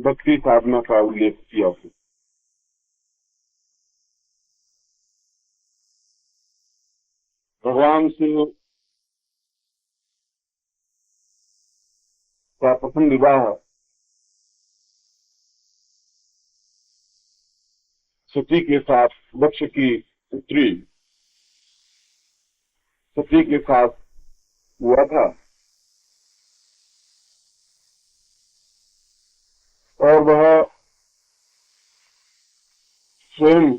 भक्ति साधना का उल्लेख किया है। भगवान से का प्रथम विवाह सती के साथ, दक्ष की पुत्री सती के साथ हुआ था और वह स्वयं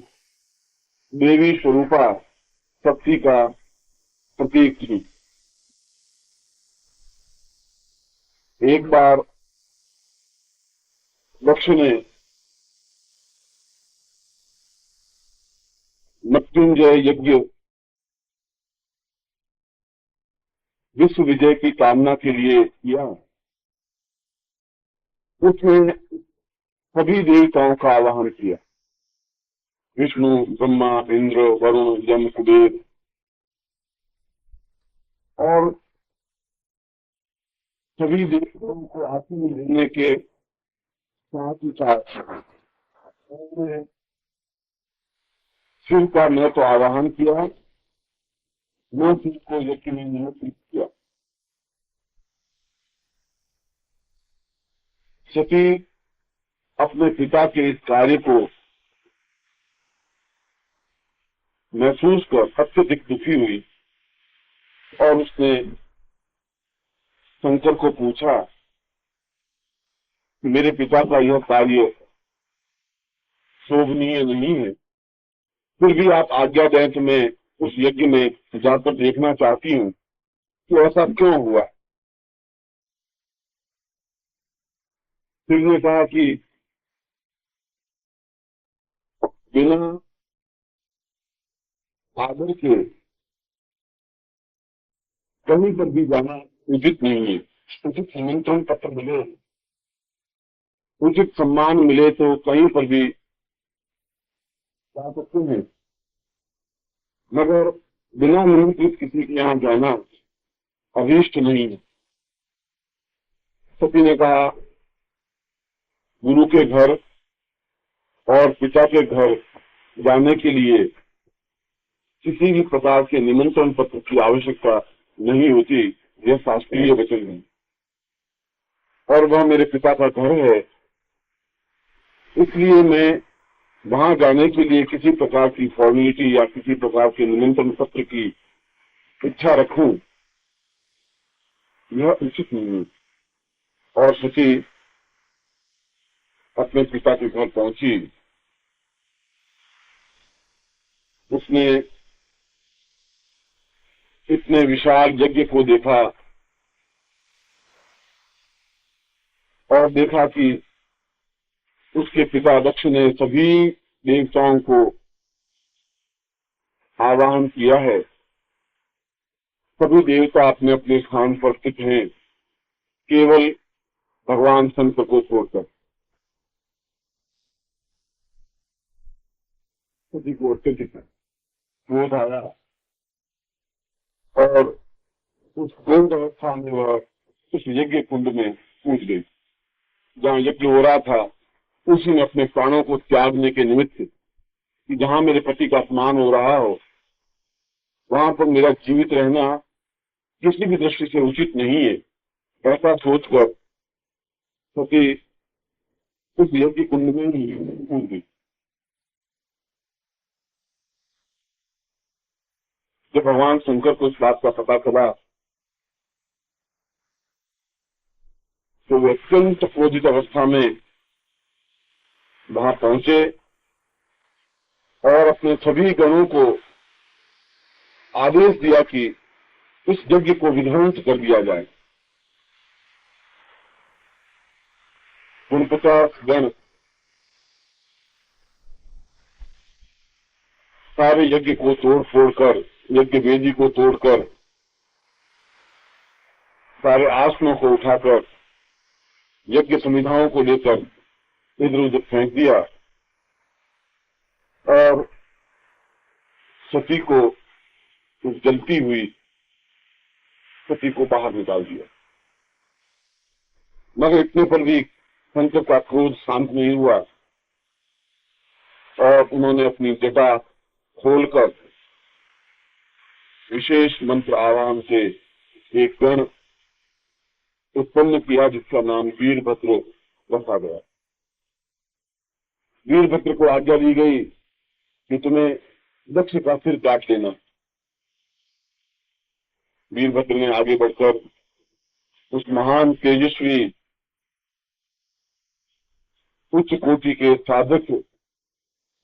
देवी स्वरूपा शक्ति का प्रतीक थी। एक बार दक्ष ने मृत्युंजय यज्ञ विश्व विजय की कामना के लिए किया। उसने सभी देवताओं का आवाहन किया, विष्णु, ब्रह्मा, इंद्र, वरुण, यम, कुबेर और सभी देवताओं को आसन देने के साथ ही साथ शिव का न तो आवाहन किया, न शिव को यज्ञ में निमंत्रित किया। सती अपने पिता के इस कार्य को महसूस कर अत्यधिक दुखी हुई और उसने शंकर को पूछा, मेरे पिता का यह कार्य शोभनीय नहीं है, फिर भी आप आज्ञा दें तो मैं उस यज्ञ में जाकर देखना चाहती हूँ कि ऐसा क्यों हुआ। फिर ने कहा कि बिना आदर के कहीं पर भी जाना उचित नहीं है। उचित निमंत्रण पत्र मिले, उचित सम्मान मिले तो कहीं पर भी जा सकते हैं, मगर बिना निमंत्रित किसी के यहाँ जाना अभीष्ट नहीं है। सती ने कहा, गुरु के घर और पिता के घर जाने के लिए किसी भी प्रकार के निमंत्रण पत्र की आवश्यकता नहीं होती, यह शास्त्रीय वचन है और वह मेरे पिता का घर है, इसलिए मैं वहां जाने के लिए किसी प्रकार की फॉर्मेलिटी या किसी प्रकार के निमंत्रण पत्र की इच्छा रखूं, यह उचित नहीं है। और सती अपने पिता के घर पहुंची। उसने इतने विशाल यज्ञ को देखा और देखा कि उसके पिता दक्ष ने सभी देवताओं को आवाहन किया है। सभी देवता अपने अपने स्थान पर स्थित हैं, केवल भगवान शंकर को छोड़कर। सती को अत्यधिक क्रोध आया और उस क्रोध अवस्था में वह उस यज्ञ कुंड में कूद गई जहाँ यज्ञ हो रहा था। उसी ने अपने प्राणों को त्यागने के निमित्त कि जहाँ मेरे पति का अपमान हो रहा हो वहां पर मेरा जीवित रहना किसी भी दृष्टि से उचित नहीं है, ऐसा सोचकर सती उस यज्ञ कुंड में ही कूद गई। जब भगवान शंकर को इस बात का पता चला तो वे अत्यंत क्रोधित अवस्था में वहां पहुंचे और अपने सभी गणों को आदेश दिया कि इस यज्ञ को विध्वंस कर दिया जाए। 49 गण सारे यज्ञ को तोड़ फोड़ कर, यज्ञ वेदी को तोड़कर, सारे आसनों को उठाकर, यज्ञ संविधाओं को लेकर इधर उधर फेंक दिया और सती को उस जलती हुई सती को बाहर निकाल दिया। मगर इतने पर भी शंकर का क्रोध शांत नहीं हुआ और उन्होंने अपनी जटा खोलकर विशेष मंत्र आवाहन से एक गण उत्पन्न किया जिसका नाम वीरभद्र रखा गया। वीरभद्र को आज्ञा दी गई कि तुम्हें दक्ष का सिर काट लेना। वीरभद्र ने आगे बढ़कर उस महान तेजस्वी उच्च कोटि के साधक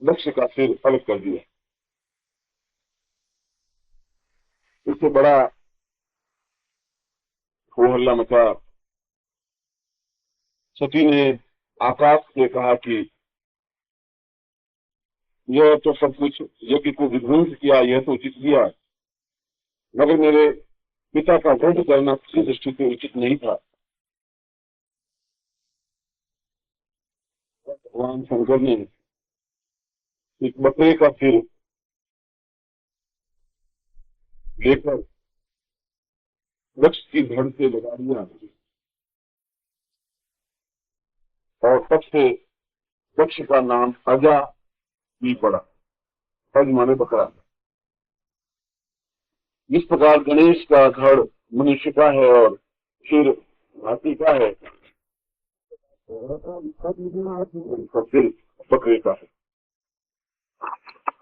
दक्ष का सिर अलग कर दिया। इससे बड़ा हो हल्ला मचा। सती ने आकाश से कहा कि यह तो सब कुछ यज्ञ को विध्वंस किया, यह तो उचित किया, मगर मेरे पिता का वध करना किसी दृष्टि से उचित नहीं था। भगवान शंकर ने एक बकरे का सिर लेकर वृक्ष की धड़ से लगा दिया और तब से वृक्ष का नाम अजा ही पड़ा। अज माने बकरा। जिस प्रकार गणेश का धड़ मनुष्य का है और सिर हाथी का है, फिर बकरे का है।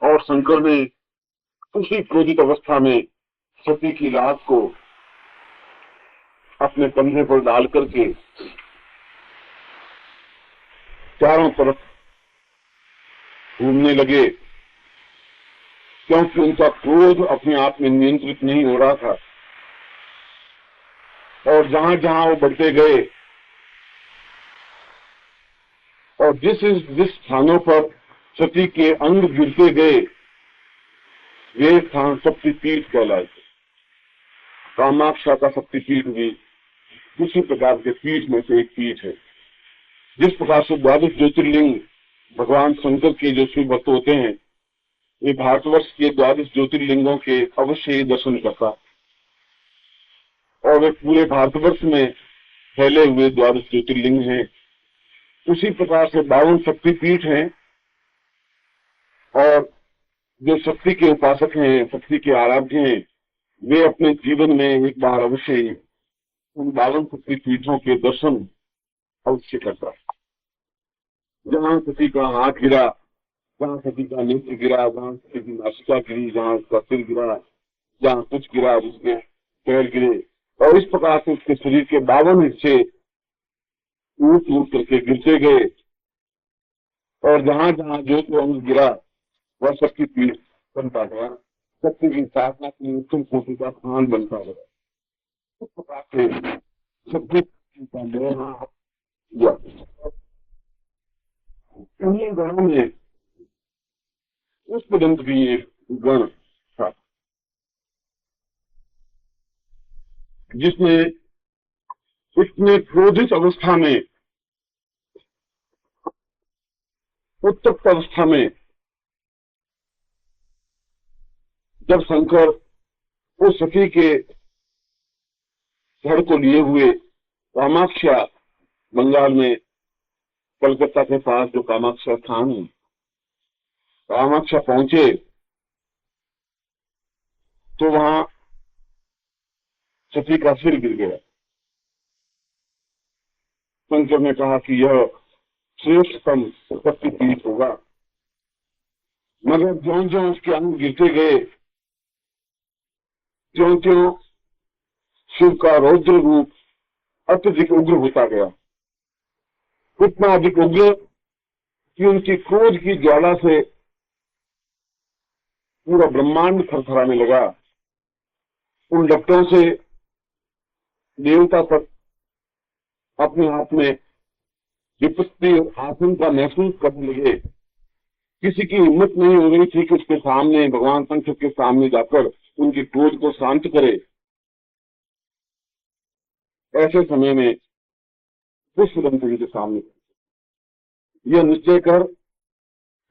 और शंकर ने उसी क्रोधित अवस्था में सती की लाश को अपने कंधे पर डाल करके चारों तरफ घूमने लगे, क्योंकि उनका क्रोध अपने आप में नियंत्रित नहीं हो रहा था। और जहां जहां वो बढ़ते गए और जिस स्थानों पर सती के अंग गिरते गए वे स्थान शक्तिपीठ कहलाए। कामाक्षा का शक्तिपीठ भी उसी प्रकार के पीठ में से एक पीठ है। जिस प्रकार से 22 ज्योतिर्लिंग भगवान शंकर के जो शिव भक्त होते हैं, ये भारतवर्ष के 22 ज्योतिर्लिंगों के अवश्य ही दर्शन करता और वे पूरे भारतवर्ष में फैले हुए 22 ज्योतिर्लिंग हैं। उसी प्रकार से 52 शक्तिपीठ हैं और जो शक्ति के उपासक हैं, शक्ति के आराध्य हैं, वे अपने जीवन में एक बार अवश्य ही उन 52 शक्तिपीठों के दर्शन अवश्य करता है। जहां सती का हाथ गिरा, जहां सती का नेत्र गिरा, जहां सती की नासिका गिरी, जहां उसका सिर गिरा, जहां कुछ गिरा उसके पैर गिरे और इस प्रकार से उसके शरीर के 52 हिस्से टूट टूट करके गिरते गए और जहां जहां जो अंग गिरा वह शक्ति पीठ बनता गया, शक्ति की साधना की उत्तम कोटि का स्थान बनता गया। इस प्रकार से शक्ति का उन्हीं गणों में उस पर्यंत भी एक गण था जिसने इतने क्रोधित अवस्था में, उत्तप्त अवस्था में, जब शंकर उस सती के धड़ को लिए हुए कामाक्षा, बंगाल में कलकत्ता के पास जो कामाक्षा स्थान है, कामाक्षा पहुंचे तो वहां सती का सिर गिर गया। शंकर ने कहा कि यह श्रेष्ठतम शक्तिपीठ होगा, मगर ज्यों ज्यों उसके अंग गिरते गए त्यों त्यों शिव का रौद्र रूप अत्यधिक उग्र होता गया। इतना अधिक उग्र कि उनकी क्रोध की ज्वाला से पूरा ब्रह्मांड थरथराने लगा। उन लपटों से देवता तक अपने आप में विपत्ति आशंका महसूस करने लगे। किसी की हिम्मत नहीं हो रही थी कि उसके सामने, भगवान शंकर के सामने जाकर उनके क्रोध को शांत करे। ऐसे समय में पुष्पदंती के सामने यह निश्चय कर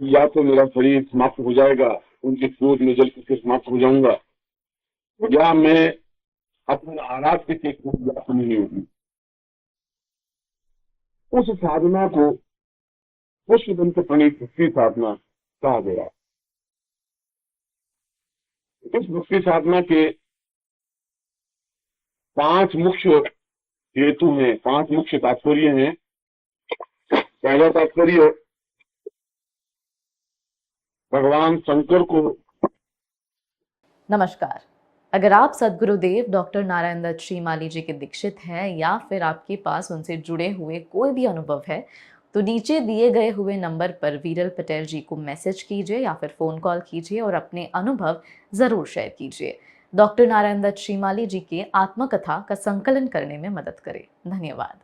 या तो मेरा शरीर समाप्त हो जाएगा, उनके क्रोध में जल करके समाप्त हो जाऊंगा, या मैं अपने आराध्य के क्रोध नहीं होगी। उस साधना को पुष्पदंत प्रणीत भक्ति साधना कहा गया। इस भक्ति साधना के 5 मुख्य हेतु हैं, 5 मुख्य तात्पर्य हैं। पहला तात्पर्य भगवान शंकर को। नमस्कार। अगर आप सद्गुरुदेव डॉक्टर नारायण दत्त श्रीमाली जी के दीक्षित हैं या फिर आपके पास उनसे जुड़े हुए कोई भी अनुभव है, तो नीचे दिए गए हुए नंबर पर वीरल पटेल जी को मैसेज कीजिए या फिर फ़ोन कॉल कीजिए और अपने अनुभव ज़रूर शेयर कीजिए। डॉक्टर नारायण दत्त श्रीमाली जी के आत्मकथा का संकलन करने में मदद करें। धन्यवाद।